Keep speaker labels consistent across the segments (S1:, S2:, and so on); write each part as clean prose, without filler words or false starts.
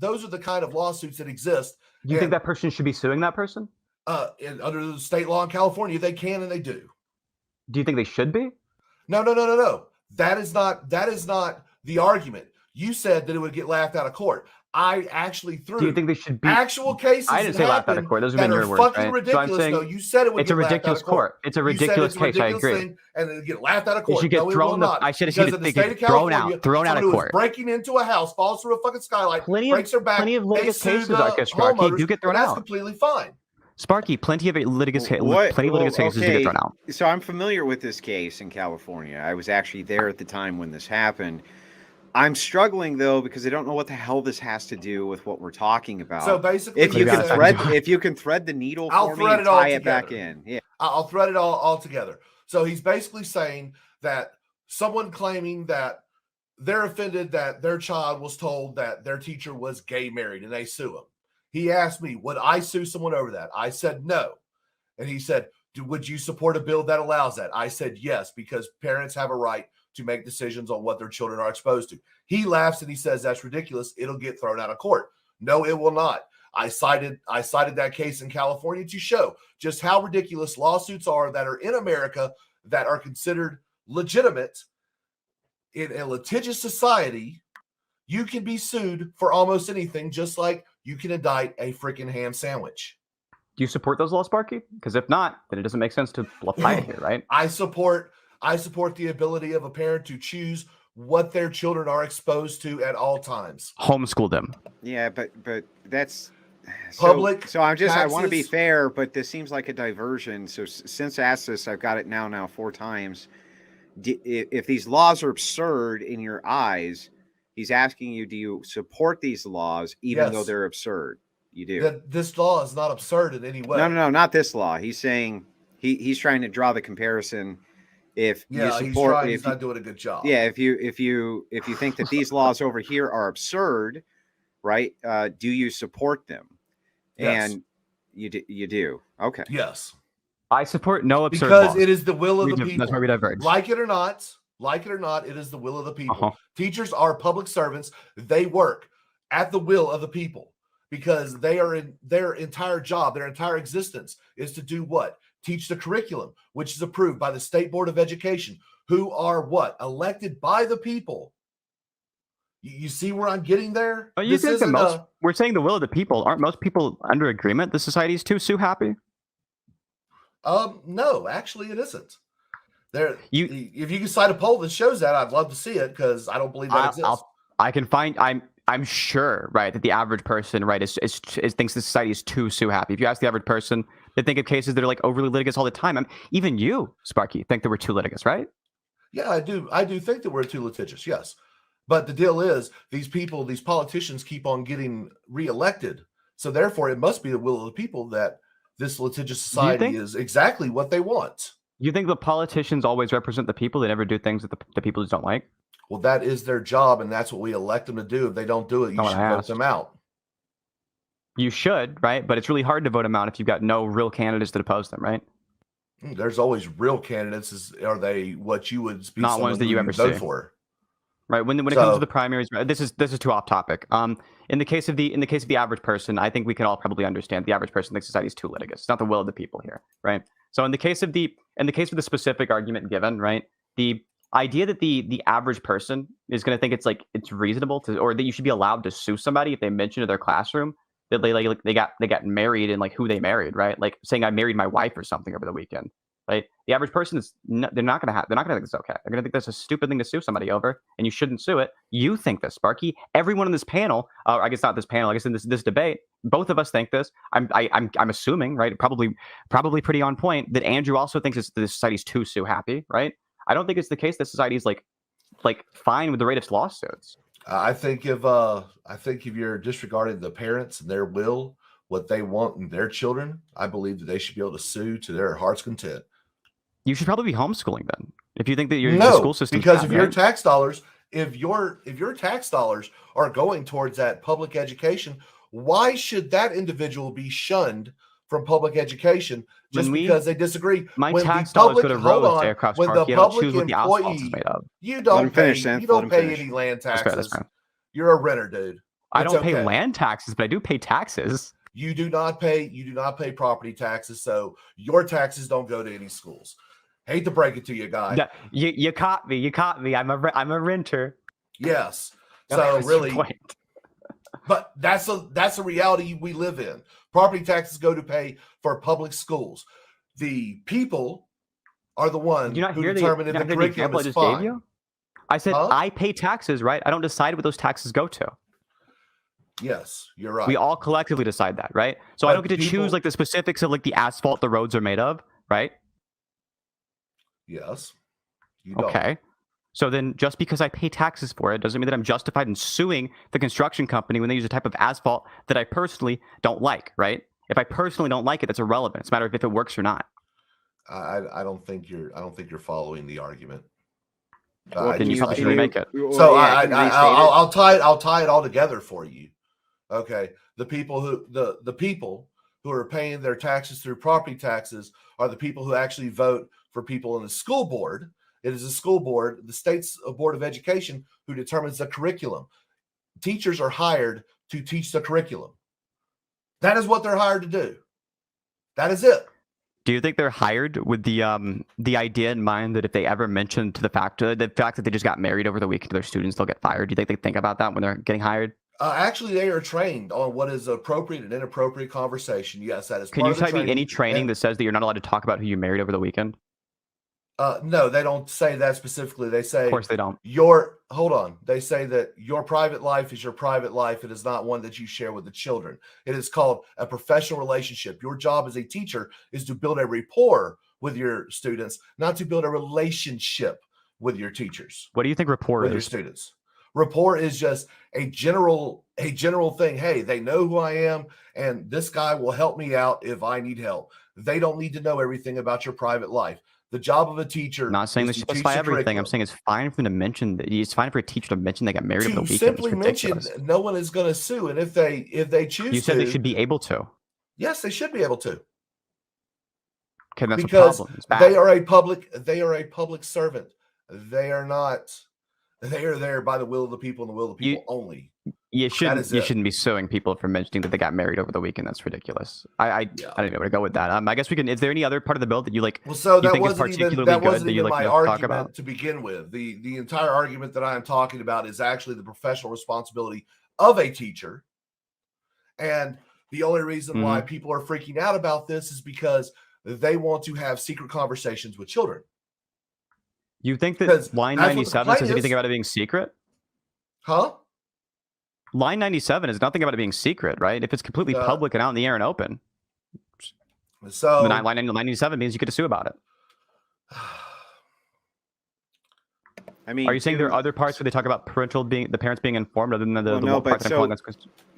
S1: those are the kind of lawsuits that exist.
S2: Do you think that person should be suing that person?
S1: Under the state law in California, they can and they do.
S2: Do you think they should be?
S1: No. That is not the argument. You said that it would get laughed out of court. I actually threw.
S2: Do you think they should be
S1: actual cases?
S2: I didn't say laughed out of court. Those have been your words,
S1: fucking
S2: right?
S1: ridiculous.
S2: So I'm saying
S1: no, you said it would.
S2: It's a ridiculous court. It's a ridiculous case. I agree.
S1: Thing, and then get laughed out of court.
S2: It should get thrown. I should have get thrown out of court.
S1: Breaking into a house, falls through a fucking skylight, breaks her back.
S2: Plenty of litigious cases, Sparky, do get thrown out.
S1: That's completely fine.
S2: Sparky, plenty of litigious cases do get thrown out.
S3: So I'm familiar with this case in California. I was actually there at the time when this happened. I'm struggling though because I don't know what the hell this has to do with what we're talking about.
S1: So basically,
S3: if you can thread the needle for me and tie it back in, yeah,
S1: I'll thread it all together. So he's basically saying that someone claiming that they're offended that their child was told that their teacher was gay married and they sue him. He asked me, would I sue someone over that? I said no. And he said, would you support a bill that allows that? I said yes, because parents have a right to make decisions on what their children are exposed to. He laughs and he says, that's ridiculous. It'll get thrown out of court. No, it will not. I cited that case in California to show just how ridiculous lawsuits are that are in America that are considered legitimate. In a litigious society, you can be sued for almost anything, just like you can indict a freaking ham sandwich.
S2: Do you support those laws, Sparky? Because if not, then it doesn't make sense to apply it here, right?
S1: I support the ability of a parent to choose what their children are exposed to at all times.
S2: Homeschool them.
S3: Yeah, but that's
S1: public.
S3: So I want to be fair, but this seems like a diversion. So since I asked this, I've got it now 4 times. If these laws are absurd in your eyes, he's asking you, do you support these laws even though they're absurd? You do.
S1: This law is not absurd in any way.
S3: No, not this law. He's saying he's trying to draw the comparison. If you support,
S1: he's not doing a good job.
S3: Yeah, if you think that these laws over here are absurd, right? Do you support them?
S1: Yes.
S3: And you do. Okay.
S1: Yes.
S2: I support no absurd
S1: because
S2: laws.
S1: It is the will of the people.
S2: That's where we diverge.
S1: Like it or not, it is the will of the people. Teachers are public servants. They work at the will of the people because they are in their entire job, their entire existence is to do what? Teach the curriculum, which is approved by the State Board of Education, who are what? Elected by the people. You see where I'm getting there?
S2: You think that we're saying the will of the people. Aren't most people under agreement? The society is too happy?
S1: No, actually it isn't. If you can cite a poll that shows that, I'd love to see it because I don't believe that exists.
S2: I can find. I'm sure, right, that the average person, right, is thinks the society is too happy. If you ask the average person, they think of cases that are like overly litigious all the time. Even you, Sparky, think that we're too litigious, right?
S1: Yeah, I do. I do think that we're too litigious. Yes, but the deal is, these politicians keep on getting reelected, so therefore it must be the will of the people that this litigious society is exactly what they want.
S2: You think the politicians always represent the people? They never do things that the people just don't like?
S1: Well, that is their job, and that's what we elect them to do. If they don't do it, you should vote them out.
S2: You should, right? But it's really hard to vote them out if you've got no real candidates to oppose them, right?
S1: There's always real candidates. Are they what you would be
S2: not ones that you ever
S1: vote
S2: see
S1: for?
S2: Right. When it comes to the primaries, this is too off topic. In the case of the average person, I think we can all probably understand the average person thinks society is too litigious. It's not the will of the people here, right? So in the case of the specific argument given, right, the idea that the average person is going to think it's reasonable to, or that you should be allowed to sue somebody if they mention to their classroom that they got married and who they married, right? Like saying I married my wife or something over the weekend, right? The average person they're not going to think it's okay. They're going to think that's a stupid thing to sue somebody over, and you shouldn't sue it. You think this, Sparky. Everyone in this panel, I guess not this panel. I guess in this debate, both of us think this. I'm assuming, right? Probably pretty on point that Andrew also thinks the society's too happy, right? I don't think it's the case that society is like fine with the rate of lawsuits.
S1: I think if you're disregarding the parents and their will, what they want in their children, I believe that they should be able to sue to their heart's content.
S2: You should probably be homeschooling then, if you think that your school system.
S1: Because if your tax dollars, if your tax dollars are going towards that public education, why should that individual be shunned from public education just because they disagree?
S2: My tax dollars go to roads, aircraft park. You don't choose what the asphalt is made of.
S1: You don't pay any land taxes. You're a renter, dude.
S2: I
S1: It's
S2: don't pay
S1: okay.
S2: land taxes, but I do pay taxes.
S1: You do not pay property taxes, so your taxes don't go to any schools. Hate to break it to you, guy.
S2: Yeah, you caught me. You caught me. I'm a renter.
S1: Yes.
S2: Okay,
S1: So
S2: what's your
S1: really,
S2: point?
S1: but that's a reality we live in. Property taxes go to pay for public schools. The people are the one
S2: Did you not
S1: who
S2: hear
S1: determine if the curriculum
S2: example I
S1: is
S2: just gave
S1: fine.
S2: you? I said
S1: Huh?
S2: I pay taxes, right? I don't decide what those taxes go to.
S1: Yes, you're right.
S2: We all collectively decide that, right? So I
S1: But
S2: don't get to choose
S1: people-
S2: like the specifics of like the asphalt the roads are made of, right?
S1: Yes. You don't.
S2: Okay. So then just because I pay taxes for it doesn't mean that I'm justified in suing the construction company when they use a type of asphalt that I personally don't like, right? If I personally don't like it, that's irrelevant. It's a matter of if it works or not.
S1: I don't think you're following the argument.
S3: Well,
S2: Then you probably shouldn't make it.
S1: So
S3: yeah, can you restate it?
S1: I'll tie it all together for you. Okay, the people who are paying their taxes through property taxes are the people who actually vote for people in the school board. It is the school board, the state's board of education, who determines the curriculum. Teachers are hired to teach the curriculum. That is what they're hired to do. That is it.
S2: Do you think they're hired with the idea in mind that if they ever mention to the fact that they just got married over the weekend to their students, they'll get fired? Do you think they think about that when they're getting hired?
S1: Actually, they are trained on what is appropriate and inappropriate conversation. Yes, that is.
S2: Can you tell me any training that says that you're not allowed to talk about who you married over the weekend?
S1: No, they don't say that specifically. They say,
S2: Of course they don't.
S1: Hold on. They say that your private life is your private life. It is not one that you share with the children. It is called a professional relationship. Your job as a teacher is to build a rapport with your students, not to build a relationship with your teachers.
S2: What do you think rapport
S1: with your
S2: is?
S1: students? Rapport is just a general thing. Hey, they know who I am, and this guy will help me out if I need help. They don't need to know everything about your private life. The job of a teacher.
S2: I'm not saying they
S1: is
S2: should
S1: to teach
S2: specify
S1: the
S2: everything. I'm
S1: curriculum.
S2: saying it's fine for them to mention that. It's fine for a teacher to mention they got married over the
S1: To
S2: weekend.
S1: simply
S2: It's
S1: mention,
S2: ridiculous.
S1: no one is going to sue, and if they choose,
S2: You said they should be able to.
S1: Yes, they should be able to.
S2: Okay, that's
S1: Because
S2: a problem. It's bad.
S1: they are a public servant. They are not. They are there by the will of the people and the will of the people only.
S2: You shouldn't
S1: it.
S2: be suing people for mentioning that they got married over the weekend. That's ridiculous. I don't know where to go with that. I guess we can. Is there any other part of the bill that you like?
S1: Well, so
S2: you
S1: that
S2: think is
S1: wasn't
S2: particularly
S1: even
S2: good that you like
S1: my
S2: to talk
S1: argument
S2: about?
S1: to begin with. The entire argument that I am talking about is actually the professional responsibility of a teacher. And the only reason why people are freaking out about this is because they want to have secret conversations with children.
S2: You think that line 97 says anything about it being secret?
S1: Huh?
S2: Line 97 is nothing about it being secret, right? If it's completely public and out in the air and open.
S1: So
S2: line 97 means you get to sue about it.
S3: I mean,
S2: are you saying there are other parts where they talk about the parents being informed other than the one part that I'm calling that's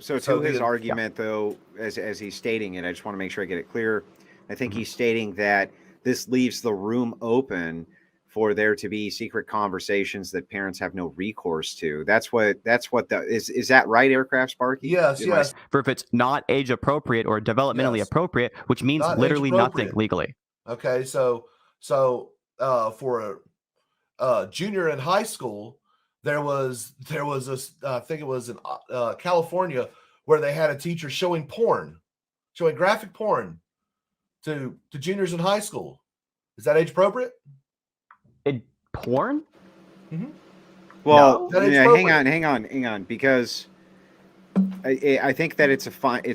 S3: so his argument though, as he's stating it, I just want to make sure I get it clear. I think he's stating that this leaves the room open for there to be secret conversations that parents have no recourse to. That's what is that right, Aircraft Sparky?
S1: Yes.
S2: For if it's not age appropriate or developmentally appropriate, which means
S1: Not
S2: literally nothing legally.
S1: Okay, so for a junior in high school, there was I think it was in California, where they had a teacher showing graphic porn to juniors in high school. Is that age appropriate?
S2: Porn?
S1: Mm-hmm.
S3: Well, hang on, because I think that it's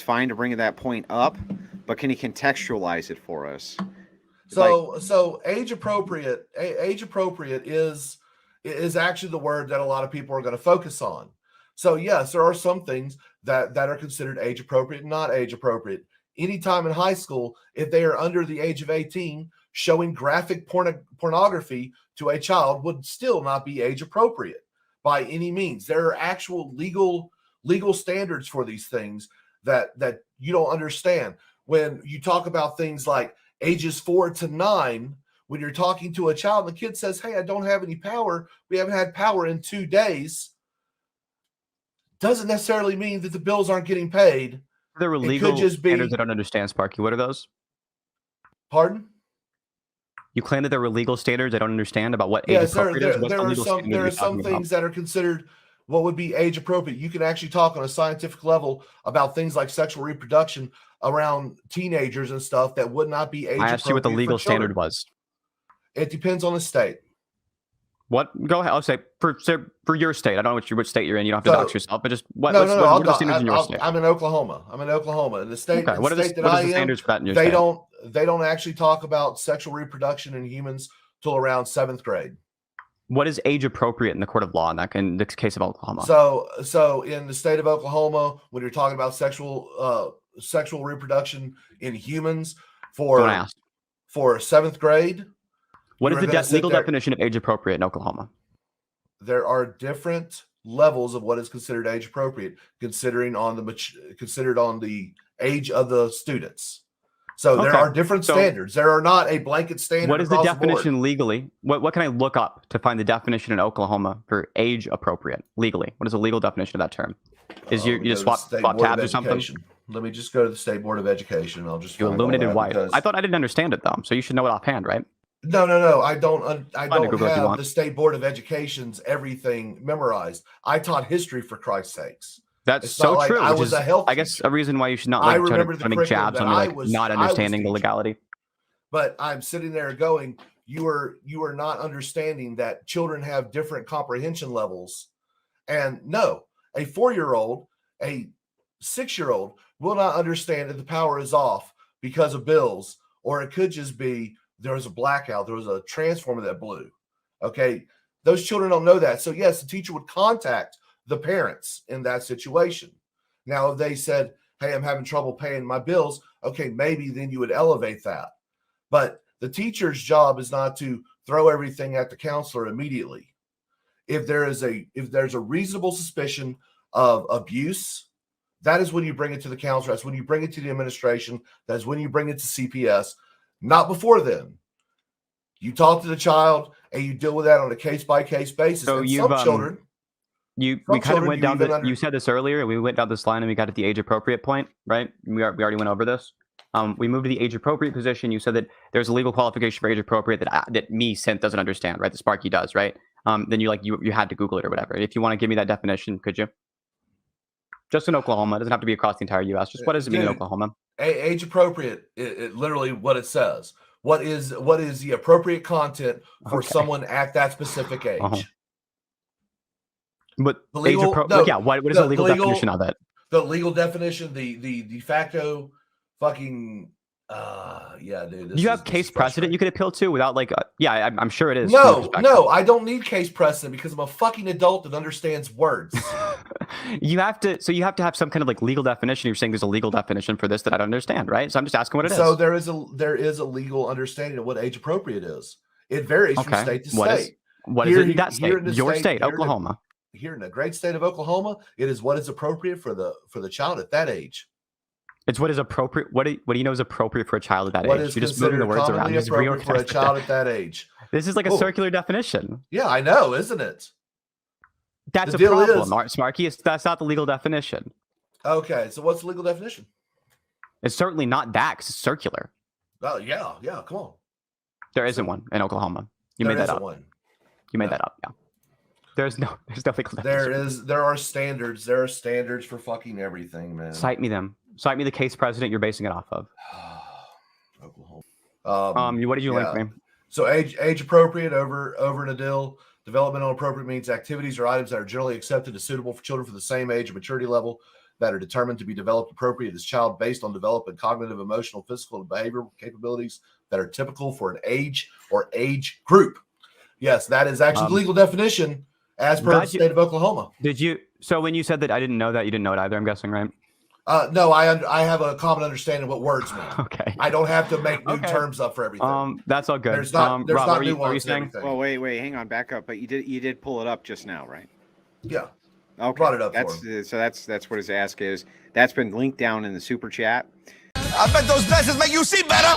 S3: fine to bring that point up, but can you contextualize it for us?
S1: So age appropriate is actually the word that a lot of people are going to focus on. So yes, there are some things that are considered age appropriate and not age appropriate. Anytime in high school, if they are under the age of 18, showing graphic pornography to a child would still not be age appropriate by any means. There are actual legal standards for these things that you don't understand. When you talk about things like ages 4 to 9, when you're talking to a child, the kid says, "Hey, I don't have any power. We haven't had power in 2 days." Doesn't necessarily mean that the bills aren't getting paid.
S2: There were legal standards I don't understand, Sparky. What are those?
S1: Pardon?
S2: You claim that there were legal standards I don't understand about what age appropriate is.
S1: There are some things that are considered What would be age appropriate? You can actually talk on a scientific level about things like sexual reproduction around teenagers and stuff that would not be age appropriate.
S2: I asked you what the legal
S1: for children.
S2: standard was.
S1: It depends on the state.
S2: What? Go ahead. I'll say for your state. I don't know which state you're in. You don't have to dox yourself, but just what are the standards in your state?
S1: I'm in Oklahoma. In the state.
S2: Okay. What are the standards for that in your
S1: state? They don't actually talk about sexual reproduction in humans till around 7th grade.
S2: What is age appropriate in the court of law in the case of Oklahoma?
S1: So in the state of Oklahoma, when you're talking about sexual reproduction in humans for 7th grade.
S2: What is the legal definition of age appropriate in Oklahoma?
S1: There are different levels of what is considered age appropriate, considered on the age of the students. So there are different standards. There are not a blanket standard.
S2: What is the definition legally? What can I look up to find the definition in Oklahoma for age appropriate legally? What is the legal definition of that term? Is you just swap tabs or something?
S1: Let me just go to the State Board of Education. I'll just
S2: illuminated white. I thought I didn't understand it though, so you should know it offhand, right?
S1: No. I don't have the State Board of Education's everything memorized. I taught history, for Christ's sakes.
S2: That's so true.
S1: I was a health.
S2: I guess a reason why you should not try to make jabs on me, not understanding the legality.
S1: But I'm sitting there going, you are not understanding that children have different comprehension levels, and no, a 4-year-old, a 6-year-old will not understand that the power is off because of bills, or it could just be there was a blackout, there was a transformer that blew. Okay, those children don't know that. So yes, the teacher would contact the parents in that situation. Now, if they said, hey, I'm having trouble paying my bills, okay, maybe then you would elevate that. But the teacher's job is not to throw everything at the counselor immediately. If there's a reasonable suspicion of abuse, that is when you bring it to the counselor. That's when you bring it to the administration. That's when you bring it to CPS. Not before then. You talk to the child and you deal with that on a case-by-case basis.
S2: So
S1: we
S2: kind of went down you said this earlier. We went down this line and we got at the age appropriate point, right? We already went over this. We moved to the age appropriate position. You said that there's a legal qualification for age appropriate that me, Synth, doesn't understand, right? The Sparky does, right? Then you had to Google it or whatever. If you want to give me that definition, could you? Just in Oklahoma. It doesn't have to be across the entire U.S. Just what does it mean in Oklahoma?
S1: Age appropriate, it literally what it says. What is the appropriate content for someone at that specific age?
S2: But what is the legal definition of it?
S1: The legal definition, the de facto fucking dude.
S2: Do you have case precedent you could appeal to without I'm sure it is.
S1: No, I don't need case precedent because I'm a fucking adult that understands words.
S2: You have to have some kind of legal definition. You're saying there's a legal definition for this that I don't understand, right? So I'm just asking what it is.
S1: So there is a legal understanding of what age appropriate is. It varies from state to state.
S2: What is it in that state? Your state, Oklahoma.
S1: Here in the great state of Oklahoma, it is what is appropriate for the child at that age.
S2: It's what is appropriate. What do you know is appropriate for a child at that age? You're just moving the words around.
S1: Appropriate for a child at that age.
S2: This is like a circular definition.
S1: Yeah, I know, isn't it?
S2: That's a problem, Smarky. That's not the legal definition.
S1: Okay, so what's the legal definition?
S2: It's certainly not that because it's circular.
S1: Oh yeah, come on.
S2: There isn't one in Oklahoma. You made that up. You made that up. Yeah. There's no legal definition.
S1: There are standards. There are standards for fucking everything, man.
S2: Cite me them. Cite me the case precedent you're basing it off of.
S1: Oklahoma.
S2: What did you link me?
S1: So age appropriate over an adult. Developmental appropriate means activities or items that are generally accepted as suitable for children for the same age or maturity level that are determined to be developed appropriate as child based on developing cognitive, emotional, physical, and behavioral capabilities that are typical for an age or age group. Yes, that is actually the legal definition as per the state of Oklahoma.
S2: So when you said that I didn't know that, you didn't know it either, I'm guessing, right?
S1: No, I have a common understanding of what words mean.
S2: Okay.
S1: I don't have to make new terms up for everything.
S2: That's all good.
S1: There's not
S2: Rob,
S1: nuance in everything.
S3: Well, wait, hang on, back up. But you did pull it up just now, right?
S1: Yeah.
S3: Okay.
S1: Brought it up for him.
S3: So that's what his ask is. That's been linked down in the super chat.
S4: I bet those glasses make you see better.